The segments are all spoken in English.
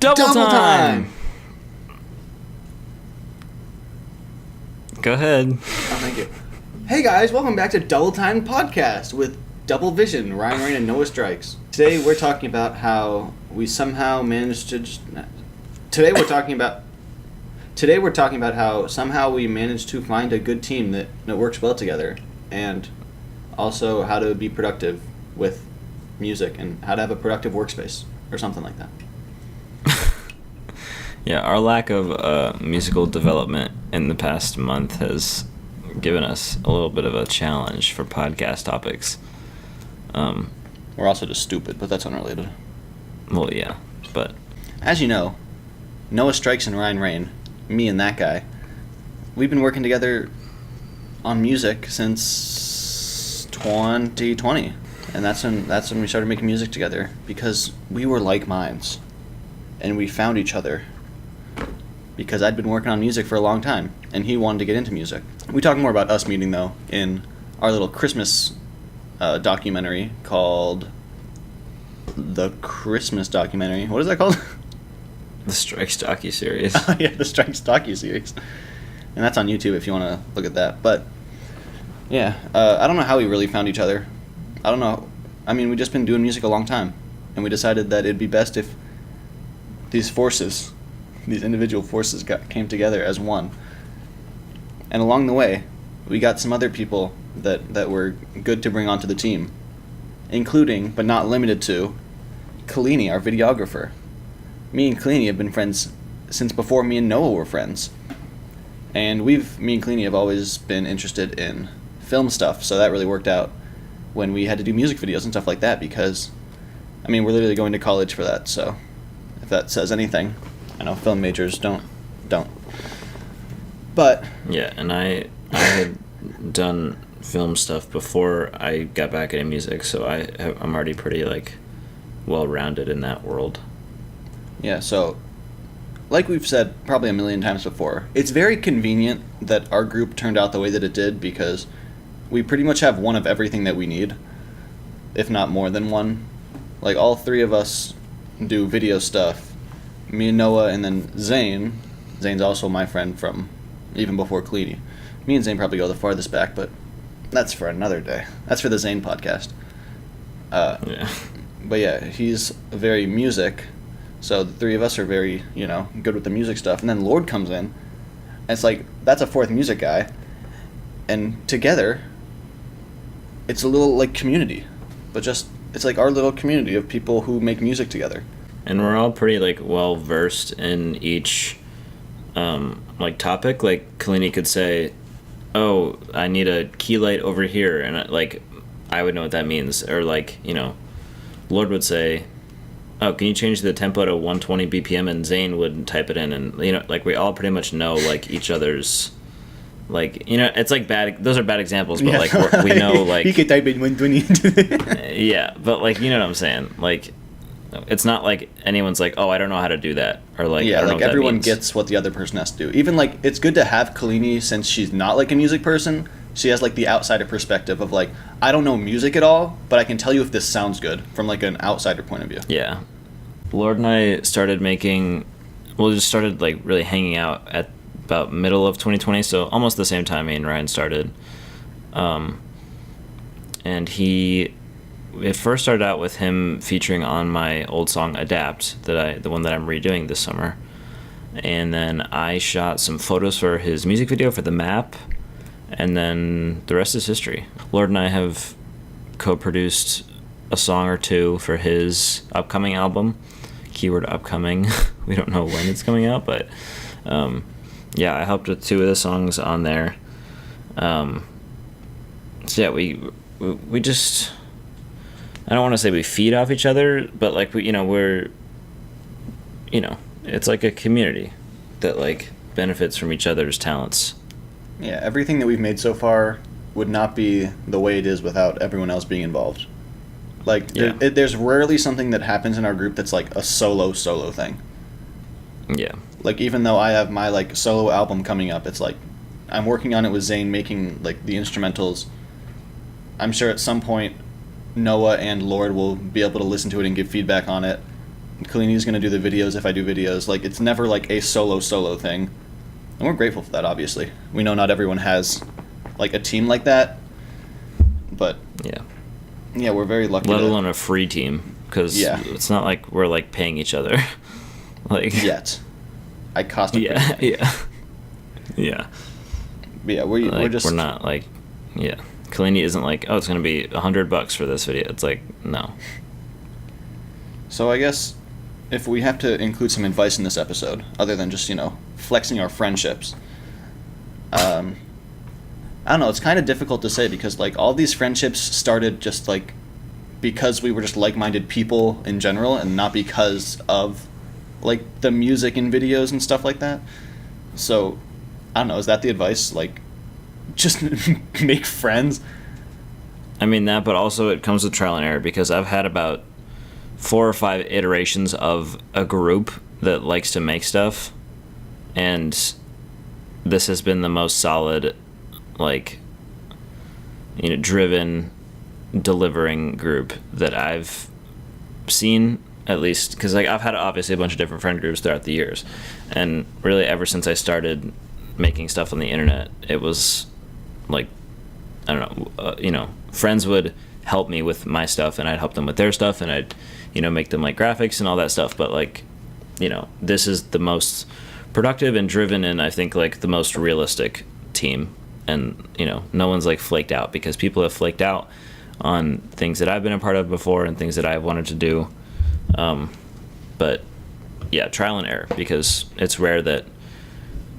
Double time! Go ahead. Oh, thank you. Hey guys, welcome back to Double Time Podcast with Double Vision, Ryan Rain and Noah Strikes. Today we're talking about how we somehow managed to... Today we're talking about how somehow we managed to find a good team that works well together, and also how to be productive with music and how to have a productive workspace or something like that. Yeah, our lack of musical development in the past month has given us a little bit of a challenge for podcast topics. We're also just stupid, but that's unrelated. Well, yeah, but... As you know, Noah Strikes and Ryan Rain, me and that guy, we've been working together on music since 2020. And that's when we started making music together, because we were like minds. And we found each other. Because I'd been working on music for a long time, and he wanted to get into music. We talk more about us meeting, though, in our little Christmas documentary called The Christmas Documentary. What is that called? The Strikes docu-series. Oh, yeah, The Strikes docu-series. And that's on YouTube if you want to look at that. But, yeah, I don't know how we really found each other. I don't know. I mean, we've just been doing music a long time, and we decided that it'd be best if these individual forces came together as one. And along the way, we got some other people that were good to bring onto the team, including, but not limited to, Kalini, our videographer. Me and Kalini have been friends since before me and Noah were friends. And me and Kalini have always been interested in film stuff, so that really worked out when we had to do music videos and stuff like that, because, I mean, we're literally going to college for that, so if that says anything. I know film majors don't. But... Yeah, and I had done film stuff before I got back into music, so I'm already pretty, well-rounded in that world. Yeah, so, like we've said probably a million times before, it's very convenient that our group turned out the way that it did, because we pretty much have one of everything that we need, if not more than one. Like, all three of us do video stuff. Me and Noah, and then Zane. Zane's also my friend from even before Kalini. Me and Zane probably go the farthest back, but that's for another day. That's for the Zane podcast. Yeah. But yeah, he's very music, so the three of us are very, good with the music stuff. And then Lord comes in, and it's like, that's a fourth music guy. And together, it's a little, community. But it's like our little community of people who make music together. And we're all pretty, well versed in each, topic. Kalini could say, oh, I need a key light over here, and, I would know what that means. Or, Lord would say, oh, can you change the tempo to 120 BPM, and Zane would type it in, and, we all pretty much know, each other's, it's, bad, those are bad examples, but, yeah. We know, He could type in 120. Yeah, but, you know what I'm saying, it's not like anyone's like, oh, I don't know how to do that, or yeah, I don't know what everyone that means. gets what the other person has to do. Even it's good to have Kalini, since she's not a music person. She has the outsider perspective of I don't know music at all, but I can tell you if this sounds good from an outsider point of view. Yeah, Lord and I started really hanging out at about middle of 2020, so almost the same time me and Ryan started. And it first started out with him featuring on my old song Adapt, the one that I'm redoing this summer. And then I shot some photos for his music video for the map, and then the rest is history. Lord and I have co-produced a song or two for his upcoming album. Keyword upcoming. We don't know when it's coming out, but yeah, I helped with two of the songs on there. So yeah, we just... I don't want to say we feed off each other, but we're, it's like a community that benefits from each other's talents. Yeah, everything that we've made so far would not be the way it is without everyone else being involved. There's rarely something that happens in our group that's a solo thing. Yeah. Even though I have my solo album coming up, it's I'm working on it with Zane, making the instrumentals. I'm sure at some point Noah and Lord will be able to listen to it and give feedback on it. Kalini's gonna do the videos if I do videos. Like, it's never like a solo thing, and we're grateful for that. Obviously, we know not everyone has like a team like that, but yeah, we're very lucky. Let alone a free team, because it's not like we're like paying each other. Like yet, I cost. Yeah. But yeah, we're not like, Kalini isn't like, oh, it's gonna be $100 for this video. It's like, no. So I guess if we have to include some advice in this episode, other than just flexing our friendships, I don't know. It's kind of difficult to say because like all these friendships started just like because we were just like-minded people in general, and not because of like the music and videos and stuff like that. So I don't know. Is that the advice? Like, just make friends? I mean that, but also it comes with trial and error, because I've had about 4 or 5 iterations of a group that likes to make stuff, and this has been the most solid, like, driven, delivering group that I've seen, at least, because like I've had obviously a bunch of different friend groups throughout the years, and really ever since I started making stuff on the internet, it was like, I don't know, friends would help me with my stuff, and I'd help them with their stuff, and I'd make them like graphics and all that stuff. But like, this is the most productive and driven, and I think like the most realistic team. And no one's like flaked out, because people have flaked out on things that I've been a part of before and things that I've wanted to do. But yeah, trial and error, because it's rare that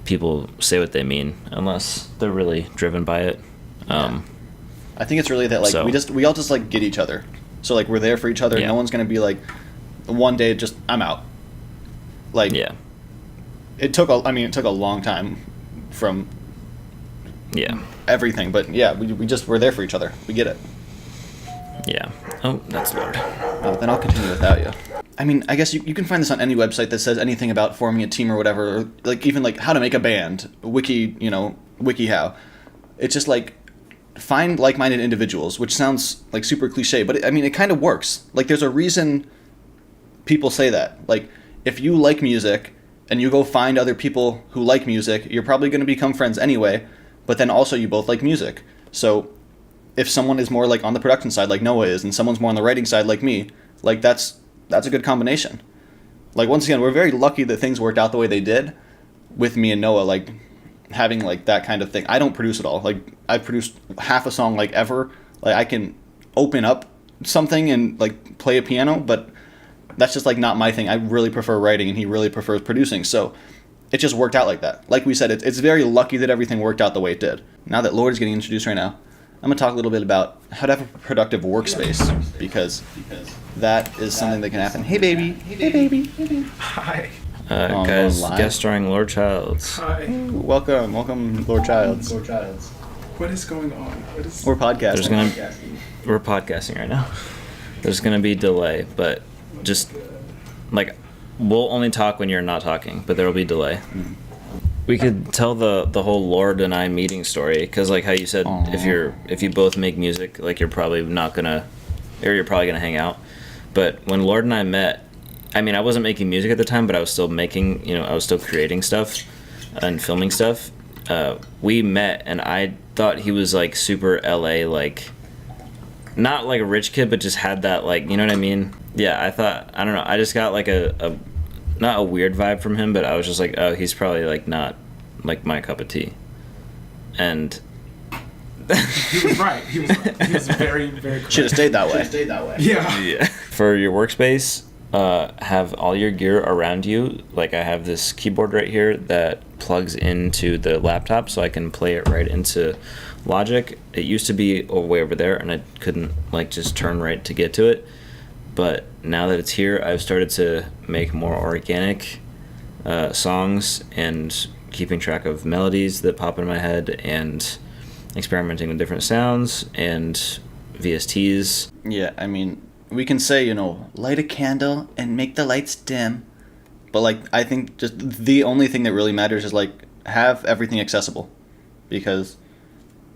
people say what they mean unless they're really driven by it. I think it's really that like we all just like get each other. So like we're there for each other. Yeah. No one's gonna be like one day just I'm out. Like it took a long time from everything, but yeah, we're there for each other. We get it. Yeah. Oh, that's Lord. Oh, then I'll continue without you. I mean, I guess you can find this on any website that says anything about forming a team or whatever, or like even like how to make a band, WikiHow. It's just like find like-minded individuals, which sounds like super cliche, but it kind of works. Like there's a reason people say that. Like if you like music and you go find other people who like music, you're probably going to become friends anyway, but then also you both like music. So if someone is more like on the production side like Noah is, and someone's more on the writing side like me, like that's a good combination. Like once again, we're very lucky that things worked out the way they did with me and Noah, like having like that kind of thing. I don't produce it all. Like I produced half a song like ever. Like I can open up something and like play a piano, but that's just like not my thing. I really prefer writing and he really prefers producing. So it just worked out like that. Like we said, it's very lucky that everything worked out the way it did. Now that Lord is getting introduced right now, I'm going to talk a little bit about how to have a productive workspace, because that is something that can happen. Hey, baby. Hey, baby. Hi. Guys, guest starring Lord Childs. Hi. Welcome, Lord Childs. What is going on? We're podcasting. We're podcasting right now. There's going to be delay, but just, like, we'll only talk when you're not talking, but there will be delay. Mm. We could tell the whole Lord and I meeting story, because like how you said, if you both make music, like you're probably gonna hang out. But when Lord and I met, I mean, I wasn't making music at the time, but I was still I was still creating stuff and filming stuff. We met, and I thought he was like super LA, like not like a rich kid, but just had that, like, you know what I mean? Yeah, I don't know, I just got like a not a weird vibe from him, but I was just like, oh, he's probably like not like my cup of tea. And he was right. He was very, very correct. Should have stayed that way. Yeah. For your workspace, have all your gear around you. Like I have this keyboard right here that plugs into the laptop, so I can play it right into Logic. It used to be way over there, and I couldn't like just turn right to get to it. But now that it's here, I've started to make more organic songs and keeping track of melodies that pop in my head and experimenting with different sounds and VSTs. Yeah, I mean, we can say, light a candle and make the lights dim. But, like, I think just the only thing that really matters is, like, have everything accessible. Because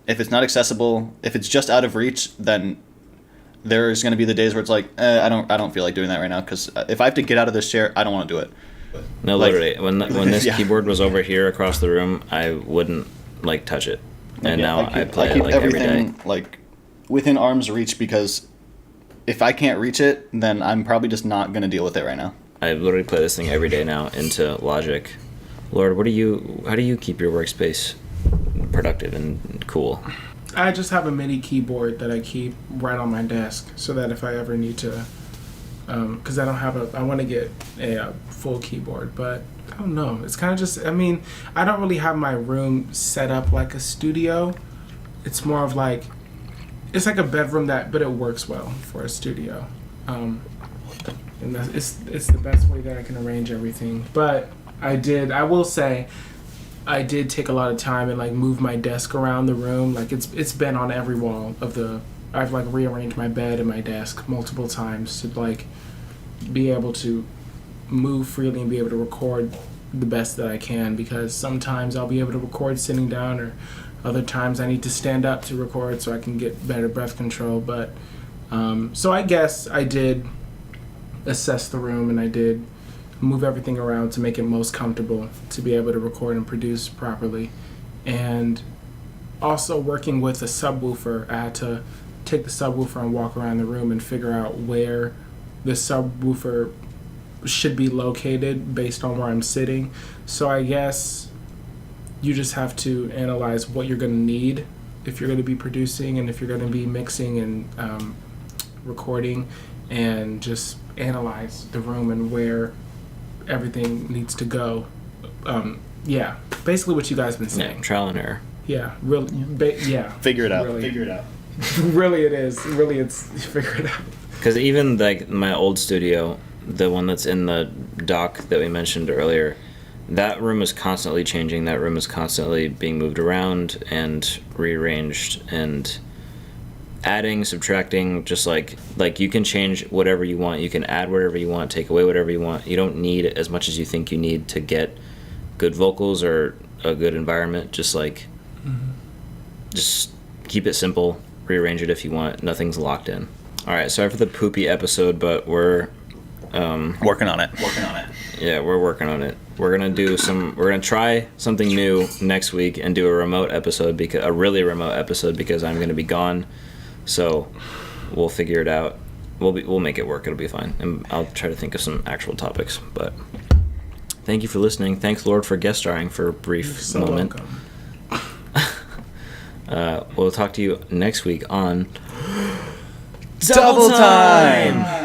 if it's not accessible, if it's just out of reach, then there's going to be the days where it's like, I don't feel like doing that right now, because if I have to get out of this chair, I don't want to do it. No, Like- literally. When this Yeah. keyboard was over here across the room, I wouldn't like touch it, and Yeah, now I play it like every day. everything like within arm's reach, because if I can't reach it, then I'm probably just not going to deal with it right now. I literally play this thing every day now into Logic. Lord, how do you keep your workspace productive and cool? I just have a MIDI keyboard that I keep right on my desk, so that if I ever need to, because I want to get a full keyboard, but I don't know. It's kind of just, I mean, I don't really have my room set up like a studio. It's more of like, it's like a bedroom but it works well for a studio. And it's the best way that I can arrange everything. But I will say, I did take a lot of time and like move my desk around the room. Like it's been on every wall of I've like rearranged my bed and my desk multiple times to like be able to move freely and be able to record the best that I can, because sometimes I'll be able to record sitting down, or other times I need to stand up to record so I can get better breath control. But so I guess I did assess the room, and I did move everything around to make it most comfortable to be able to record and produce properly. And also working with a subwoofer, I had to take the subwoofer and walk around the room and figure out where the subwoofer should be located based on where I'm sitting. So I guess you just have to analyze what you're going to need if you're going to be producing and if you're going to be mixing and recording, and just analyze the room and where everything needs to go. Yeah, basically what you guys been saying. Yeah, trial and error. Yeah, really. Yeah, Figure it out. Really. Figure it out. Really, it is. Really, it's figure it out. Because even like my old studio, the one that's in the dock that we mentioned earlier, that room is constantly changing. That room is constantly being moved around and rearranged and adding, subtracting. Just like you can change whatever you want. You can add whatever you want, take away whatever you want. You don't need as much as you think you need to get good vocals or a good environment. Just like, just keep it simple. Rearrange it if you want. Nothing's locked in. All right, sorry for the poopy episode, but we're Working on it. yeah, we're working on it. We're gonna try something new next week and do a really remote episode, because I'm gonna be gone. So we'll figure it out. We'll make it work. It'll be fine, and I'll try to think of some actual topics. But thank you for listening. Thanks, Lord, for guest starring for a brief moment. Welcome. We'll talk to you next week on Double Time!